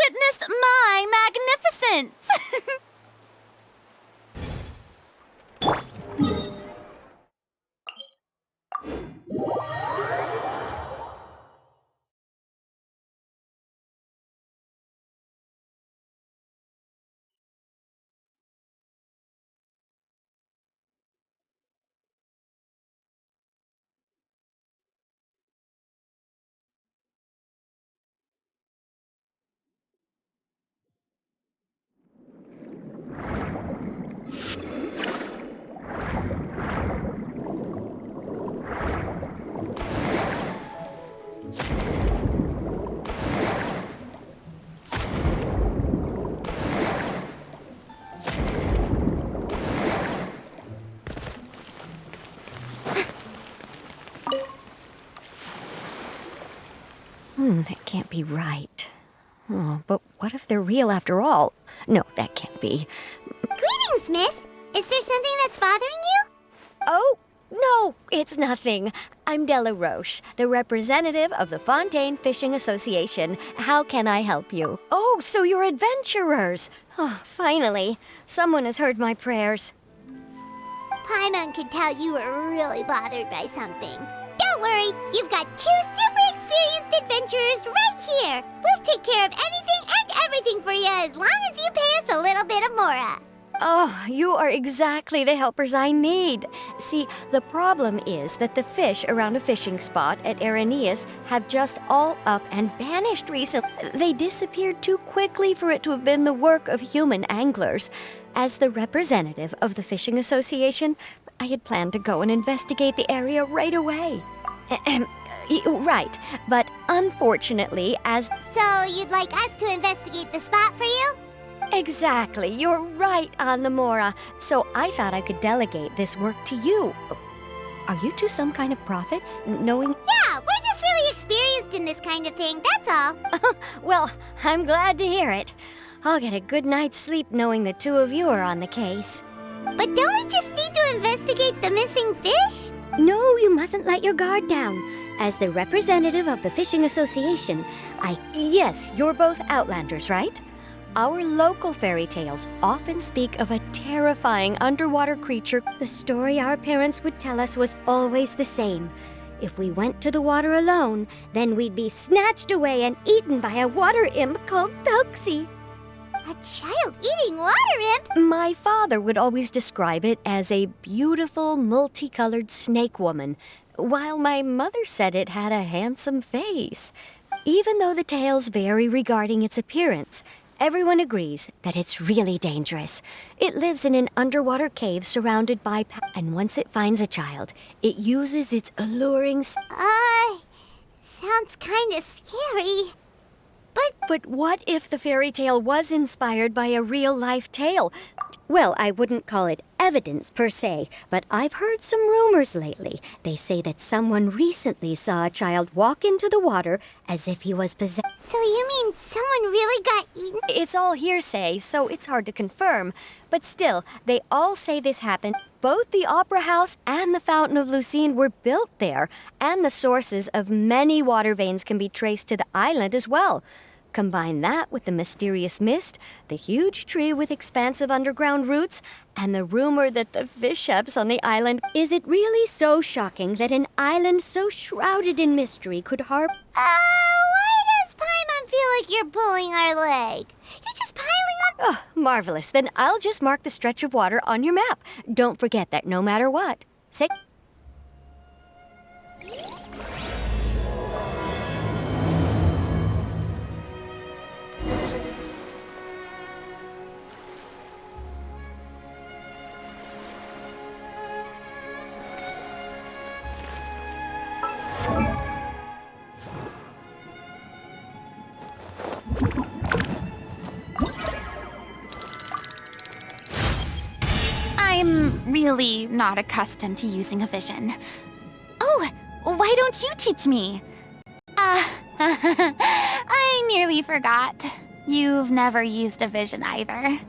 Witness my magnificence! That can't be right. Oh, but what if they're real after all? No, that can't be. Greetings, miss. Is there something that's bothering you? Oh, no, it's nothing. I'm Della Roche, the representative of the Fontaine Fishing Association. How can I help you? Oh, so you're adventurers. Oh, finally, someone has heard my prayers. Paimon could tell you were really bothered by something. Don't worry, you've got two super experienced adventurers right here. We'll take care of anything and everything for you as long as you pay us a little bit of mora. Oh, you are exactly the helpers I need. See, the problem is that the fish around a fishing spot at Araneus have just all up and vanished recently. They disappeared too quickly for it to have been the work of human anglers. As the representative of the Fishing Association, I had planned to go and investigate the area right away. Right, but unfortunately, So you'd like us to investigate the spot for you? Exactly, you're right on the Mora. So I thought I could delegate this work to you. Are you two some kind of prophets, knowing? Yeah, we're just really experienced in this kind of thing, that's all. Well, I'm glad to hear it. I'll get a good night's sleep knowing the two of you are on the case. But don't we just need to investigate the missing fish? No, you mustn't let your guard down. As the representative of the Fishing Association, Yes, you're both Outlanders, right? Our local fairy tales often speak of a terrifying underwater creature. The story our parents would tell us was always the same. If we went to the water alone, then we'd be snatched away and eaten by a water imp called Thelxie. A child-eating water imp? My father would always describe it as a beautiful, multicolored snake woman, while my mother said it had a handsome face. Even though the tales vary regarding its appearance, everyone agrees that it's really dangerous. It lives in an underwater cave surrounded by and once it finds a child, it uses its alluring Sounds kinda scary. But what if the fairy tale was inspired by a real-life tale? Well, I wouldn't call it evidence per se, but I've heard some rumors lately. They say that someone recently saw a child walk into the water as if he was possessed. So you mean someone really got eaten? It's all hearsay, so it's hard to confirm. But still, they all say this happened. Both the Opera House and the Fountain of Lucine were built there, and the sources of many water veins can be traced to the island as well. Combine that with the mysterious mist, the huge tree with expansive underground roots, and the rumor that the fish shops on the island. Is it really so shocking that an island so shrouded in mystery could harbor? Why does Paimon feel like you're pulling our leg? You're just piling on. Oh, marvelous. Then I'll just mark the stretch of water on your map. Don't forget that no matter what. Say. I I'm really not accustomed to using a vision. Oh, why don't you teach me? I nearly forgot. You've never used a vision either.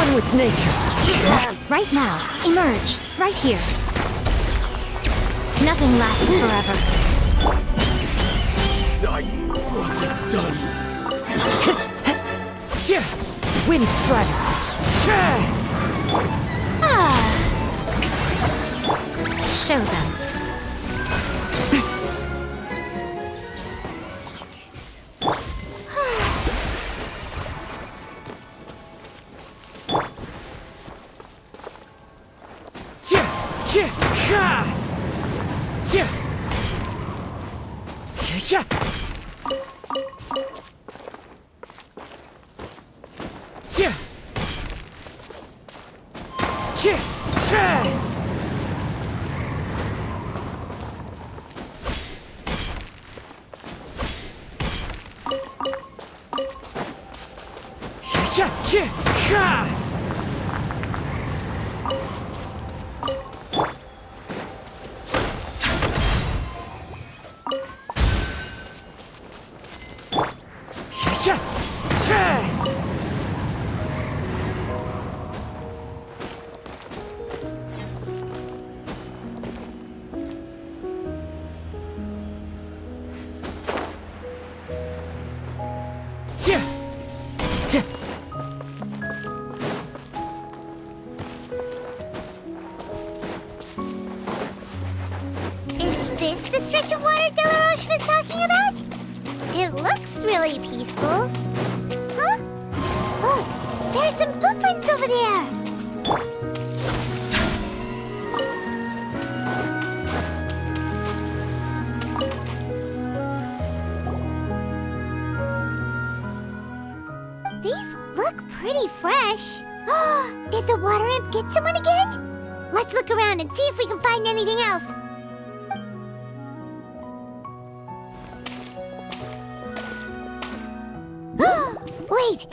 One with nature. Right now, emerge. Right here. Nothing lasts forever. I wasn't done. Wind Strider. Show them. Is this the stretch of water Delaroche was talking about? It looks really peaceful. Huh? Look, there are some footprints over there. These look pretty fresh. Did the water imp get someone again? Let's look around and see if we can find anything else. Wait!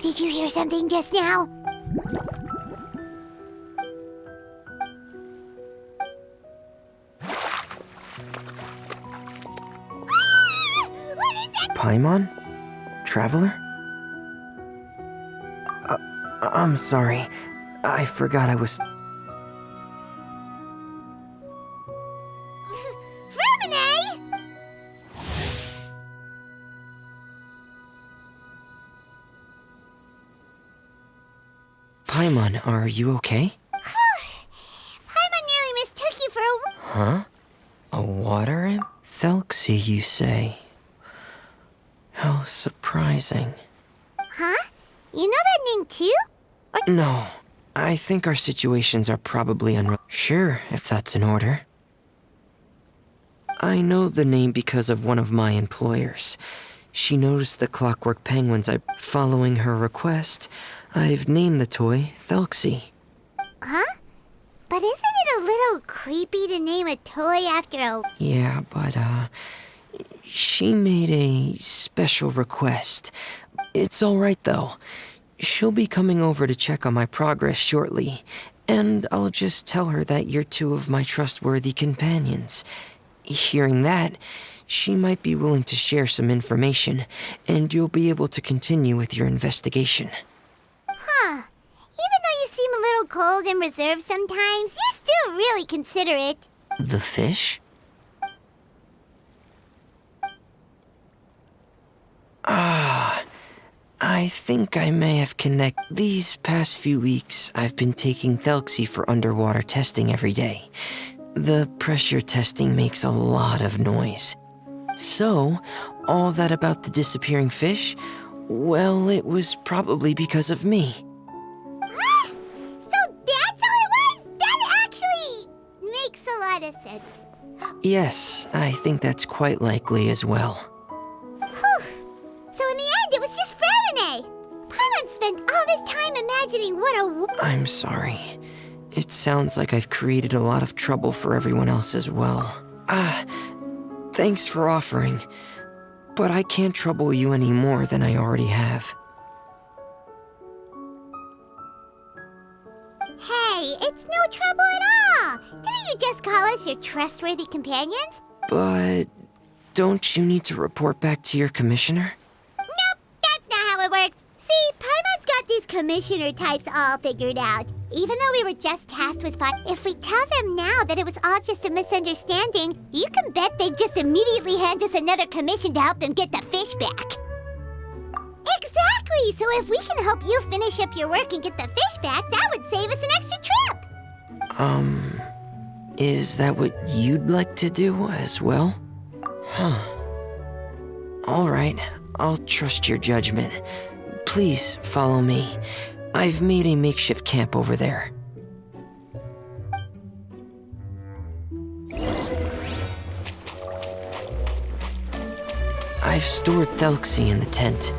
Did you hear something just now? What is that? Paimon? Traveler? I'm sorry. I forgot I was... Vermine! Paimon, are you okay? Paimon nearly mistook you for a... Huh? A water imp? Thelxie, you say? How surprising. Huh? You know that name too? No, I think our situations are probably Sure, if that's in order. I know the name because of one of my employers. She noticed the clockwork penguins. Following her request, I've named the toy Thelxie. Huh? But isn't it a little creepy to name a toy after a... Yeah, but, she made a special request. It's alright, though. She'll be coming over to check on my progress shortly, and I'll just tell her that you're two of my trustworthy companions. Hearing that, she might be willing to share some information, and you'll be able to continue with your investigation. Huh. Even though you seem a little cold and reserved sometimes, you're still really considerate. The fish? I think I may have connected. These past few weeks, I've been taking Thelxie for underwater testing every day. The pressure testing makes a lot of noise. So, all that about the disappearing fish? Well, it was probably because of me. So that's how it was? That actually makes a lot of sense. Yes, I think that's quite likely as well. Whew. So in the end, it was just Vermine. Paimon spent all this time imagining what a... I'm sorry. It sounds like I've created a lot of trouble for everyone else as well. Thanks for offering. But I can't trouble you any more than I already have. Hey, it's no trouble at all. Didn't you just call us your trustworthy companions? But don't you need to report back to your commissioner? Nope, that's not how it works. See, Paimon's got these commissioner types all figured out. Even though we were just tasked with if we tell them now that it was all just a misunderstanding, you can bet they'd just immediately hand us another commission to help them get the fish back. Exactly! So if we can help you finish up your work and get the fish back, that would save us an extra trip! Is that what you'd like to do as well? Huh. Alright, I'll trust your judgment. Please follow me. I've made a makeshift camp over there. I've stored Thelxie in the tent.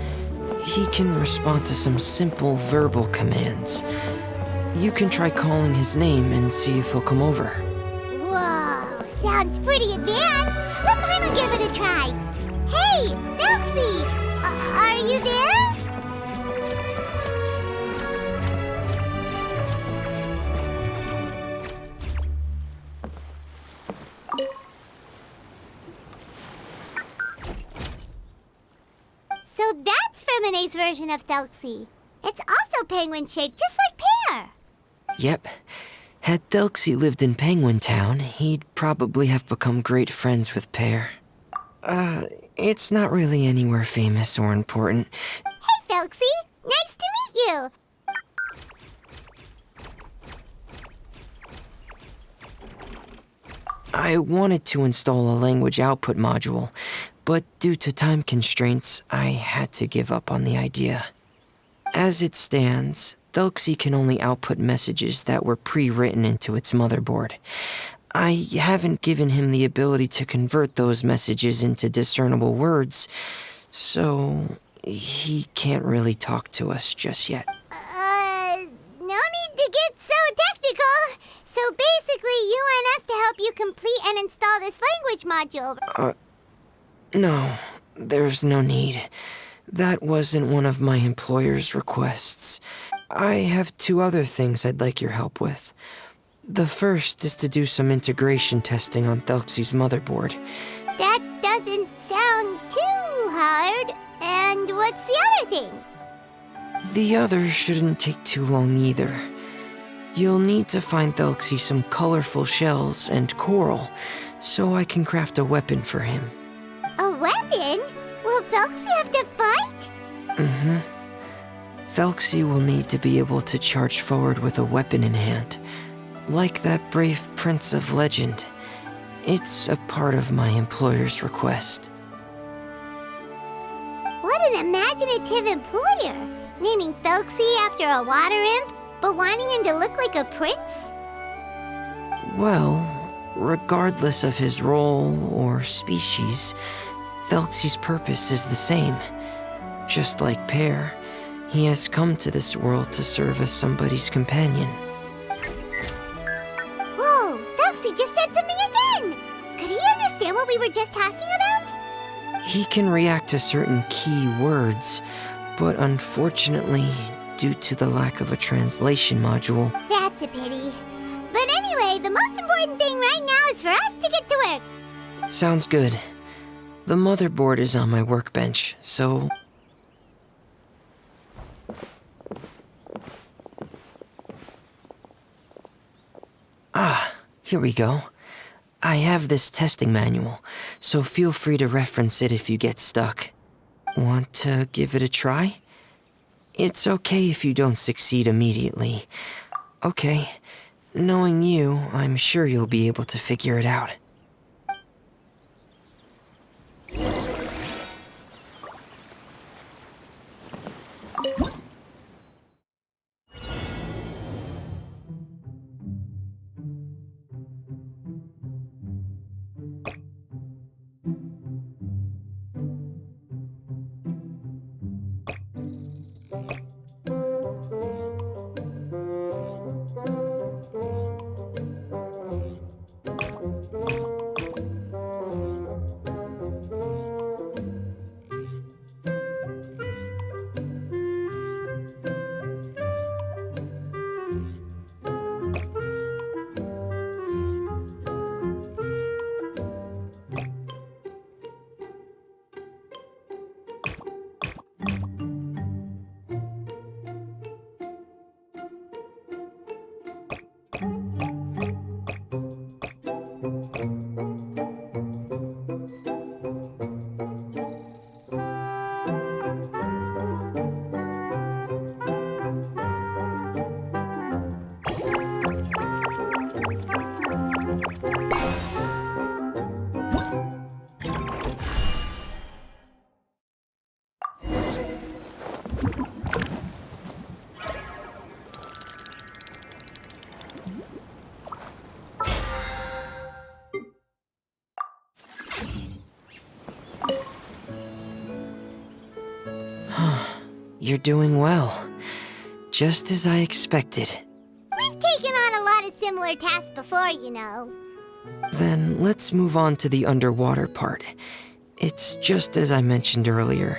He can respond to some simple verbal commands. You can try calling his name and see if he'll come over. Whoa, sounds pretty advanced. Let Paimon give it a try. Hey, Thelxie! Are you there? So that's Fremone's version of Thelxie. It's also penguin-shaped, just like Pear. Yep. Had Thelxie lived in Penguin Town, he'd probably have become great friends with Pear. It's not really anywhere famous or important. Hey, Thelxie! Nice to meet you! I wanted to install a language output module, but due to time constraints, I had to give up on the idea. As it stands, Thelxie can only output messages that were pre-written into its motherboard. I haven't given him the ability to convert those messages into discernible words, so he can't really talk to us just yet. No need to get so technical. So basically, you want us to help you complete and install this language module. No, there's no need. That wasn't one of my employer's requests. I have two other things I'd like your help with. The first is to do some integration testing on Thelxie's motherboard. That doesn't sound too hard. And what's the other thing? The other shouldn't take too long either. You'll need to find Thelxie some colorful shells and coral, so I can craft a weapon for him. A weapon? Will Thelxie have to fight? Mm-hmm. Thelxie will need to be able to charge forward with a weapon in hand. Like that brave prince of legend. It's a part of my employer's request. What an imaginative employer! Naming Thelxie after a water imp, but wanting him to look like a prince? Well, regardless of his role or species, Thelxie's purpose is the same. Just like Pear, he has come to this world to serve as somebody's companion. Whoa, Thelxie just said something again! Could he understand what we were just talking about? He can react to certain key words, but unfortunately, due to the lack of a translation module... That's a pity. But anyway, the most important thing right now is for us to get to work. Sounds good. The motherboard is on my workbench, so... Ah, here we go. I have this testing manual, so feel free to reference it if you get stuck. Want to give it a try? It's okay if you don't succeed immediately. Okay, knowing you, I'm sure you'll be able to figure it out. You're doing well. Just as I expected. We've taken on a lot of similar tasks before, you know. Then let's move on to the underwater part. It's just as I mentioned earlier.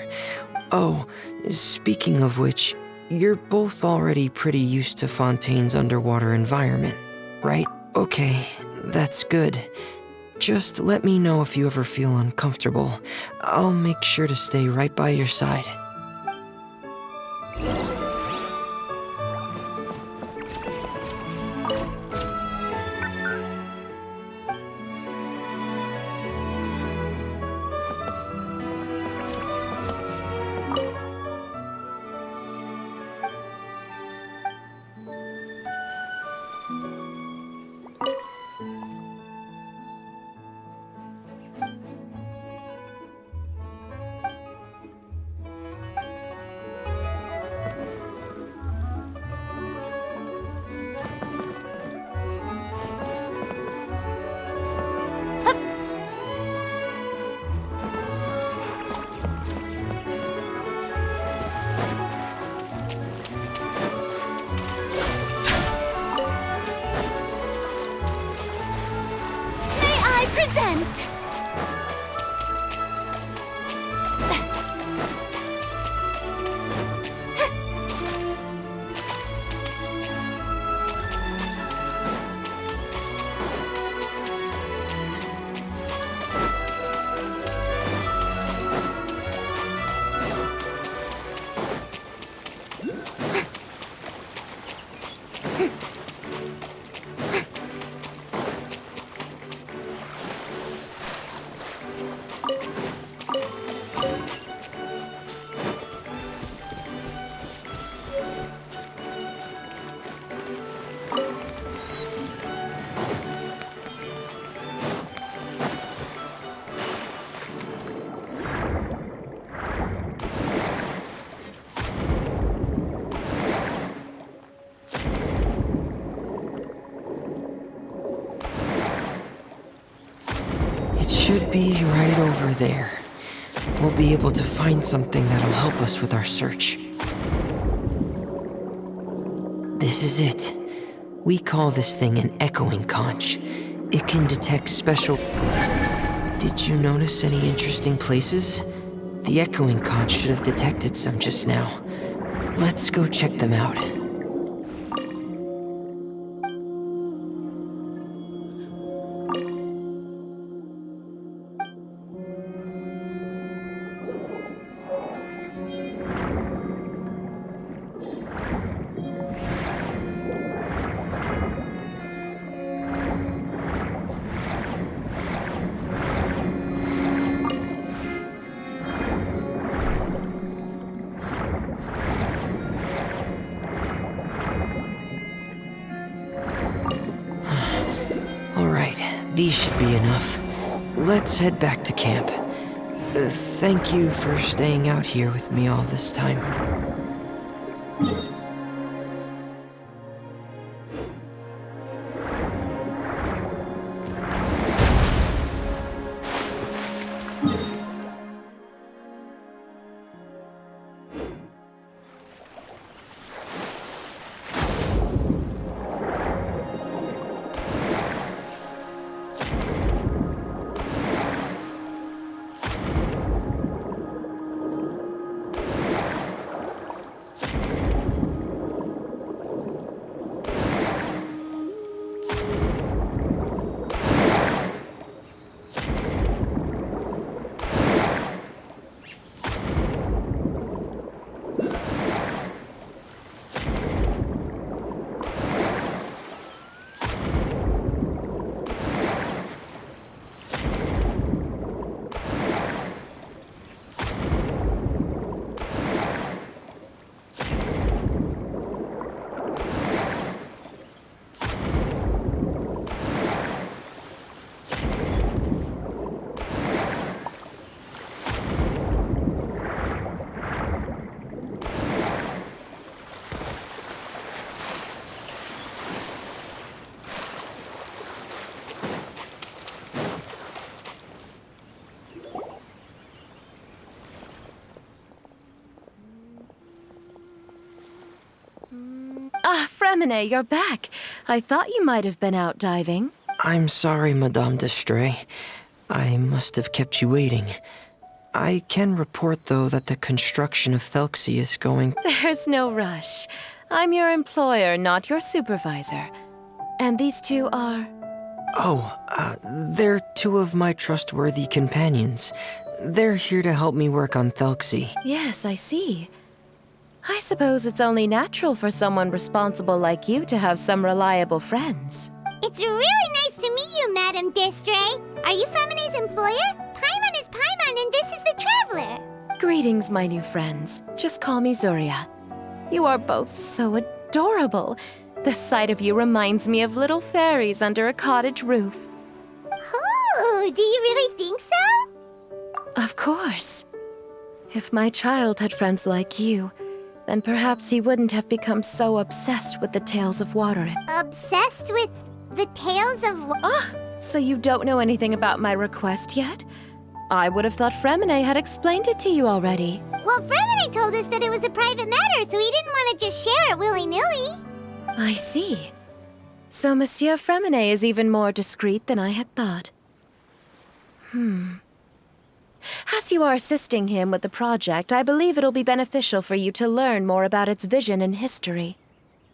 Oh, speaking of which, you're both already pretty used to Fontaine's underwater environment, right? Okay, that's good. Just let me know if you ever feel uncomfortable. I'll make sure to stay right by your side. Present! It should be right over there. We'll be able to find something that'll help us with our search. This is it. We call this thing an echoing conch. It can detect special... Did you notice any interesting places? The echoing conch should have detected some just now. Let's go check them out. These should be enough. Let's head back to camp. Thank you for staying out here with me all this time. Fremine, you're back. I thought you might have been out diving. I'm sorry, Madame d'Estray. I must have kept you waiting. I can report, though, that the construction of Thelxie is going... There's no rush. I'm your employer, not your supervisor. And these two are... They're two of my trustworthy companions. They're here to help me work on Thelxie. Yes, I see. I suppose it's only natural for someone responsible like you to have some reliable friends. It's really nice to meet you, Madame d'Estray. Are you Fremine's employer? Paimon is Paimon, and this is the Traveler. Greetings, my new friends. Just call me Zuria. You are both so adorable. The sight of you reminds me of little fairies under a cottage roof. Oh, do you really think so? Of course. If my child had friends like you, then perhaps he wouldn't have become so obsessed with the tales of water. Obsessed with the tales of... So you don't know anything about my request yet? I would have thought Fremine had explained it to you already. Well, Fremine told us that it was a private matter, so he didn't want to just share it willy-nilly. I see. So Monsieur Fremine is even more discreet than I had thought. As you are assisting him with the project, I believe it'll be beneficial for you to learn more about its vision and history.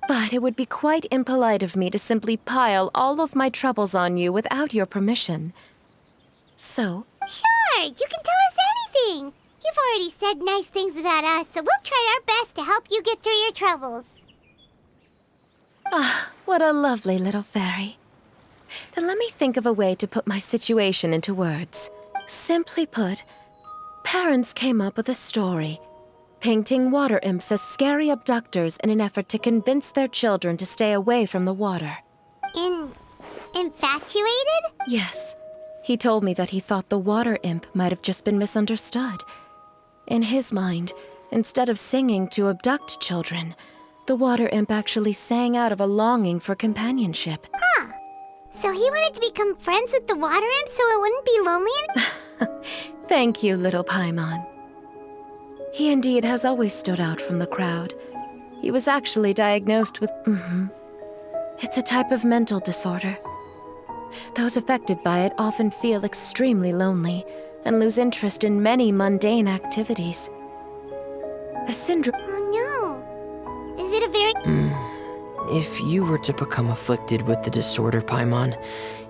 But it would be quite impolite of me to simply pile all of my troubles on you without your permission. So... Sure, you can tell us anything. You've already said nice things about us, so we'll try our best to help you get through your troubles. What a lovely little fairy. Then let me think of a way to put my situation into words. Simply put, parents came up with a story, painting water imps as scary abductors in an effort to convince their children to stay away from the water. Infatuated? Yes. He told me that he thought the water imp might have just been misunderstood. In his mind, instead of singing to abduct children, the water imp actually sang out of a longing for companionship. So he wanted to become friends with the water imp so it wouldn't be lonely? Thank you, little Paimon. He indeed has always stood out from the crowd. He was actually diagnosed with... It's a type of mental disorder. Those affected by it often feel extremely lonely and lose interest in many mundane activities. The syndrome... Oh no. Is it a very... If you were to become afflicted with the disorder, Paimon,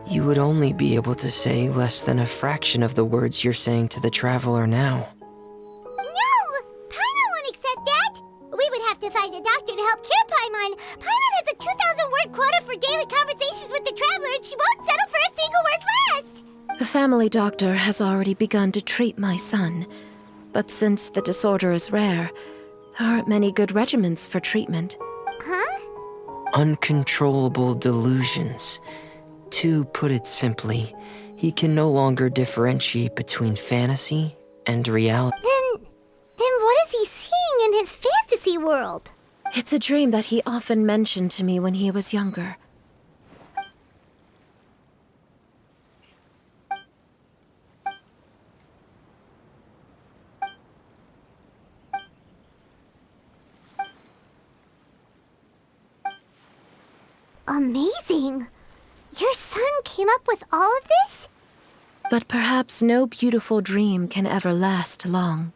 you would only be able to say less than a fraction of the words you're saying to the Traveler now. No! Paimon won't accept that! We would have to find a doctor to help cure Paimon. Paimon has a 2,000-word quota for daily conversations with the Traveler, and she won't settle for a single word less! The family doctor has already begun to treat my son, but since the disorder is rare, there aren't many good regimens for treatment. Huh? Uncontrollable delusions. To put it simply, he can no longer differentiate between fantasy and reality. Then what is he seeing in his fantasy world? It's a dream that he often mentioned to me when he was younger. Amazing! Your son came up with all of this? But perhaps no beautiful dream can ever last long.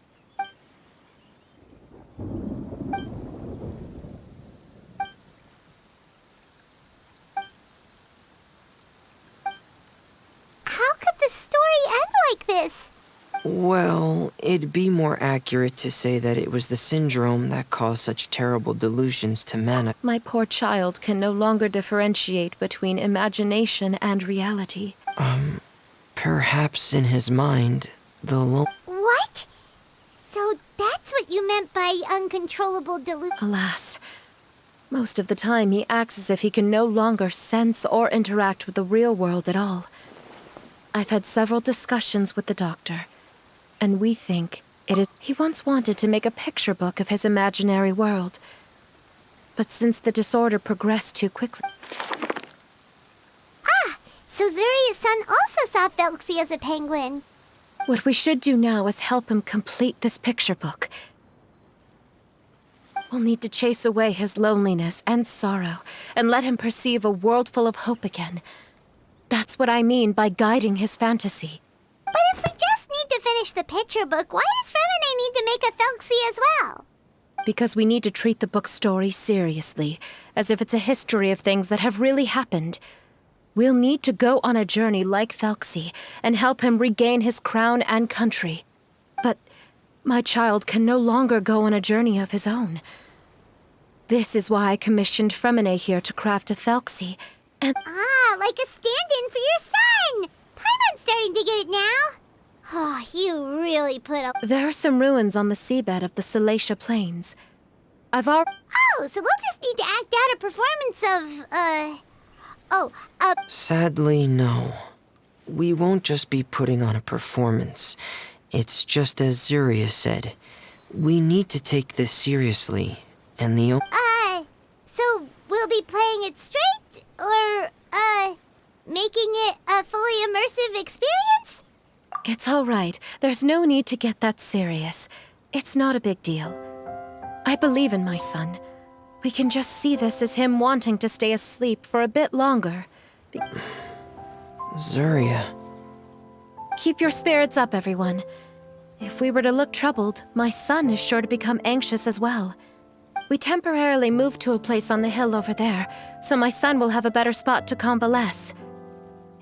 How could the story end like this? Well, it'd be more accurate to say that it was the syndrome that caused such terrible delusions to Mana. My poor child can no longer differentiate between imagination and reality. Perhaps in his mind, What? So that's what you meant by uncontrollable delusion? Alas, most of the time he acts as if he can no longer sense or interact with the real world at all. I've had several discussions with the doctor, and we think it is... He once wanted to make a picture book of his imaginary world, but since the disorder progressed too quickly... So Zuri's son also saw Thelxie as a penguin. What we should do now is help him complete this picture book. We'll need to chase away his loneliness and sorrow and let him perceive a world full of hope again. That's what I mean by guiding his fantasy. But if we just need to finish the picture book, why does Fremine need to make a Thelxie as well? Because we need to treat the book's story seriously, as if it's a history of things that have really happened. We'll need to go on a journey like Thelxie and help him regain his crown and country. But my child can no longer go on a journey of his own. This is why I commissioned Fremine here to craft a Thelxie, and Like a stand-in for your son! Paimon's starting to get it now. Oh, you really put a... there are some ruins on the seabed of the Salacia Plains. I've already... Oh, so we'll just need to act out a performance of, Sadly, no. We won't just be putting on a performance. It's just as Zuria said. We need to take this seriously, and the so we'll be playing it straight? Or, making it a fully immersive experience? It's all right. There's no need to get that serious. It's not a big deal. I believe in my son. We can just see this as him wanting to stay asleep for a bit longer. Zuria. Keep your spirits up, everyone. If we were to look troubled, my son is sure to become anxious as well. We temporarily moved to a place on the hill over there, so my son will have a better spot to convalesce.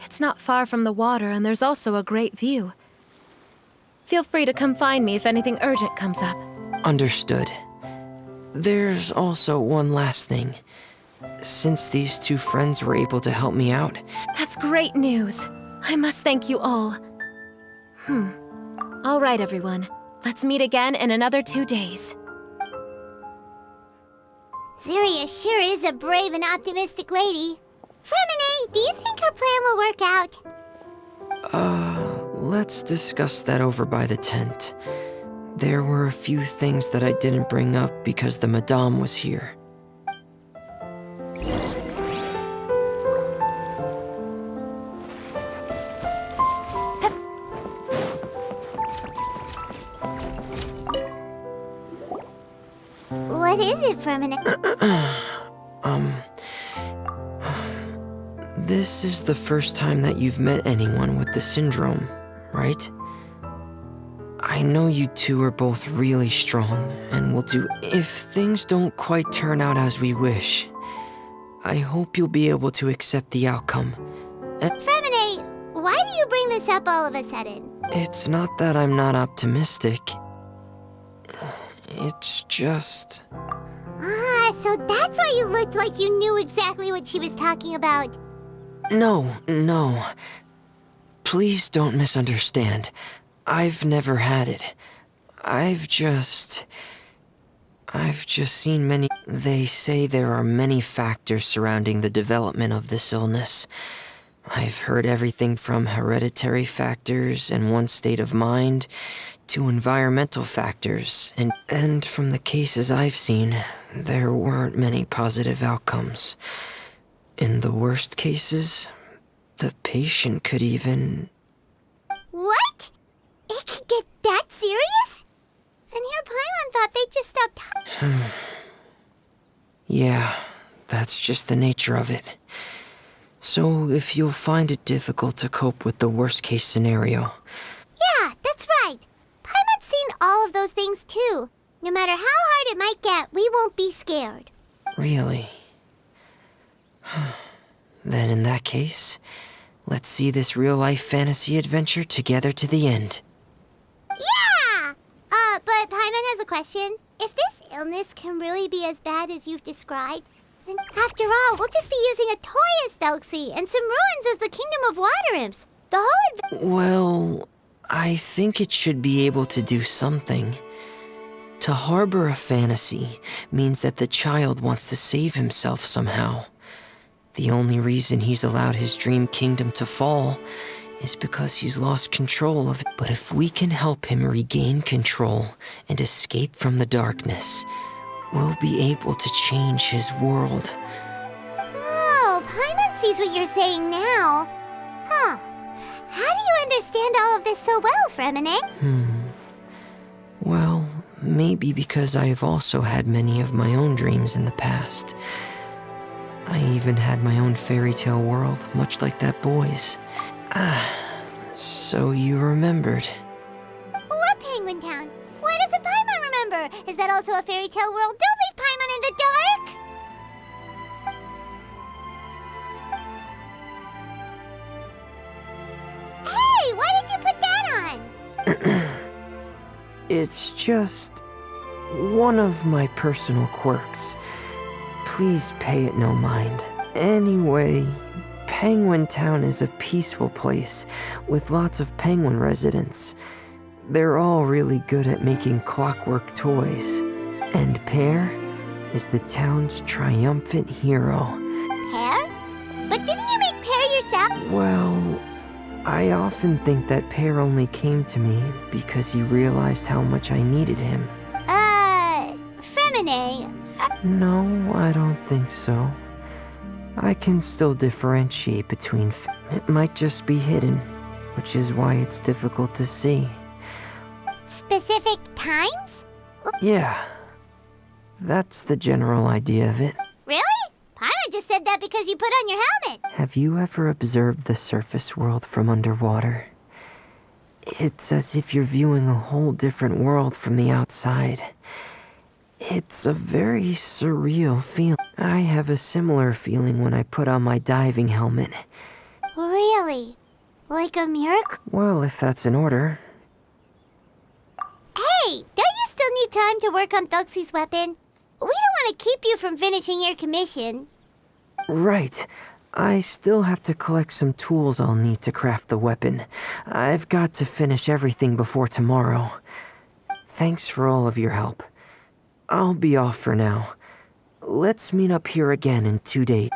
It's not far from the water, and there's also a great view. Feel free to come find me if anything urgent comes up. Understood. There's also one last thing. Since these two friends were able to help me out... That's great news. I must thank you all. All right, everyone. Let's meet again in another 2 days. Zuria sure is a brave and optimistic lady. Fremine, do you think her plan will work out? Let's discuss that over by the tent. There were a few things that I didn't bring up because the Madame was here. What is it, Fremine? This is the first time that you've met anyone with the syndrome, right? I know you two are both really strong and will do... If things don't quite turn out as we wish, I hope you'll be able to accept the outcome. Fremine, why do you bring this up all of a sudden? It's not that I'm not optimistic. It's just... So that's why you looked like you knew exactly what she was talking about. No. Please don't misunderstand. I've never had it. I've just seen many... They say there are many factors surrounding the development of this illness. I've heard everything from hereditary factors and one's state of mind to environmental factors, and from the cases I've seen, there weren't many positive outcomes. In the worst cases, the patient could even... What? It could get that serious? And here Paimon thought they'd just stopped... Yeah, that's just the nature of it. So if you'll find it difficult to cope with the worst case scenario... Yeah, that's right. Paimon's seen all of those things too. No matter how hard it might get, we won't be scared. Really? Then in that case, let's see this real-life fantasy adventure together to the end. Yeah! But Paimon has a question. If this illness can really be as bad as you've described, then after all, we'll just be using a toy as Thelxie and some ruins as the Kingdom of Water Imps. The whole Well, I think it should be able to do something. To harbor a fantasy means that the child wants to save himself somehow. The only reason he's allowed his dream kingdom to fall is because he's lost control of it. But if we can help him regain control and escape from the darkness, we'll be able to change his world. Oh, Paimon sees what you're saying now. Huh. How do you understand all of this so well, Fremine? Well, maybe may be because I have also had many of my own dreams in the past. I even had my own fairy tale world, much like that boy's. So you remembered. What Penguin Town? Why doesn't Paimon remember? Is that also a fairy tale world? Don't leave Paimon in the dark! Hey, why did you put that on? It's just one of my personal quirks. Please pay it no mind. Anyway, Penguin Town is a peaceful place with lots of penguin residents. They're all really good at making clockwork toys. And Pear is the town's triumphant hero. Pear? But didn't you make Pear yourself? Well, I often think that Pear only came to me because he realized how much I needed him. Femine. No, I don't think so. I can still differentiate between it might just be hidden, which is why it's difficult to see. Specific times? Yeah, that's the general idea of it. Really? Paimon just said that because you put on your helmet. Have you ever observed the surface world from underwater? It's as if you're viewing a whole different world from the outside. It's a very surreal feeling. I have a similar feeling when I put on my diving helmet. Really? Like a miracle? Well, if that's in order. Hey, don't you still need time to work on Thelxie's weapon? We don't want to keep you from finishing your commission. Right. I still have to collect some tools I'll need to craft the weapon. I've got to finish everything before tomorrow. Thanks for all of your help. I'll be off for now. Let's meet up here again in 2 days.